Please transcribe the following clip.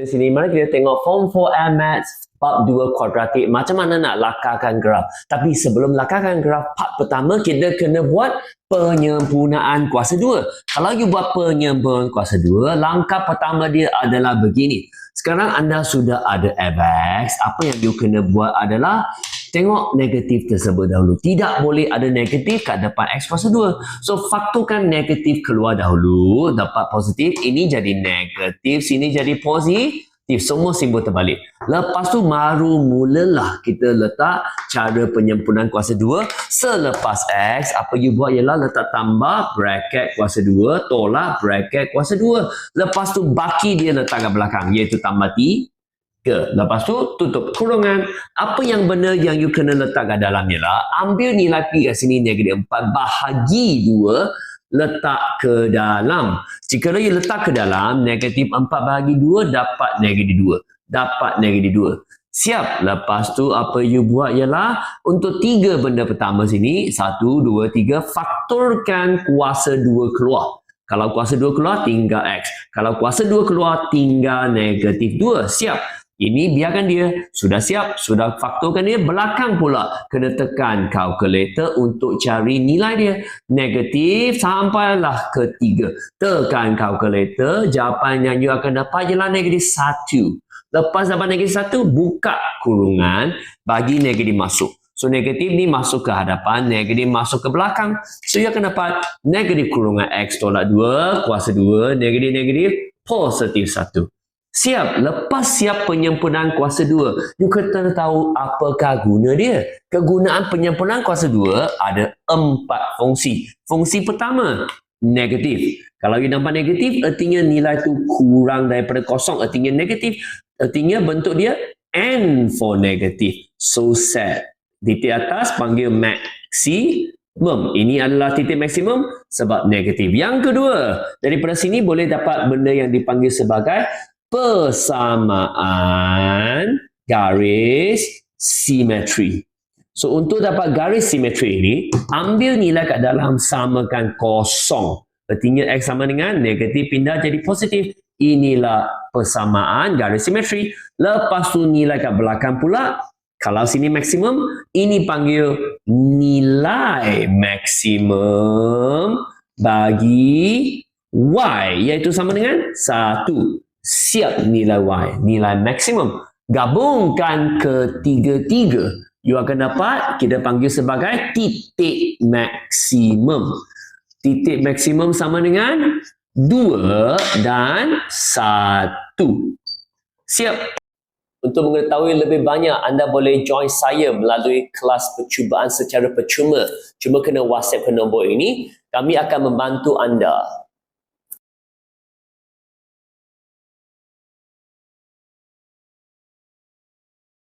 Di sini mari kita tengok form 4 Maths bab 2 kuadratik. Macam mana nak lakarkan graf. Tapi sebelum lakarkan graf, part pertama kita kena buat penyempurnaan kuasa 2. Kalau you buat penyempurnaan kuasa 2, langkah pertama dia adalah begini. Sekarang anda sudah ada f(x). Apa yang you kena buat adalah tengok negatif tersebut dahulu. Tidak boleh ada negatif kat depan x kuasa 2. So, faktorkan negatif keluar dahulu. Dapat positif. Ini jadi negatif. Sini jadi positif. Semua simbol terbalik. Lepas tu baru mulalah kita letak cara penyempurnaan kuasa 2. Selepas x, apa you buat ialah letak tambah bracket kuasa 2. Tolak bracket kuasa 2. Lepas tu baki dia letak kat belakang. Iaitu tambah 3. Lepas tu tutup kurungan. Apa yang benar yang you kena letak kat dalam ialah ambil nilai pi kat sini negatif 4 bahagi 2 letak ke dalam. Jika you letak ke dalam negatif 4 bahagi 2 dapat negatif 2. Dapat negatif 2. Siap. Lepas tu apa you buat ialah untuk 3 benda pertama sini 1, 2, 3 faktorkan kuasa 2 keluar. Kalau kuasa 2 keluar tinggal x. Kalau kuasa 2 keluar tinggal negatif 2. Siap. Ini biarkan dia. Sudah siap. Sudah faktorkan dia. Belakang pula. Kena tekan kalkulator untuk cari nilai dia. Negatif sampailah ke 3. Tekan kalkulator. Jawapan yang you akan dapat ialah negatif 1. Lepas dapat negatif 1, buka kurungan. Bagi negatif masuk. So, negatif ni masuk ke hadapan. Negatif masuk ke belakang. So, you akan dapat negatif kurungan x tolak 2. Kuasa 2. Negatif positif 1. Siap. Lepas siap penyempurnaan kuasa 2, you kena tahu apakah guna dia. Kegunaan penyempurnaan kuasa 2 ada 4 fungsi. Fungsi pertama, negatif. Kalau you nampak negatif, artinya nilai tu kurang daripada kosong. Artinya negatif. Artinya bentuk dia N for negatif. So, set. Titik atas panggil maksimum. Ini adalah titik maksimum sebab negatif. Yang kedua, daripada sini boleh dapat benda yang dipanggil sebagai persamaan garis simetri. So, untuk dapat garis simetri ini, ambil nilai kat dalam samakan kosong. Artinya x sama dengan negatif pindah jadi positif. Inilah persamaan garis simetri. Lepas tu nilai kat belakang pula. Kalau sini maksimum, ini panggil nilai maksimum bagi y. Iaitu sama dengan 1. Siap nilai y, nilai maksimum. Gabungkan ketiga-tiga. You akan dapat, kita panggil sebagai titik maksimum. Titik maksimum sama dengan 2 dan 1. Siap. Untuk mengetahui lebih banyak, anda boleh join saya melalui kelas percubaan secara percuma. Cuma kena WhatsApp ke nombor ini. Kami akan membantu anda.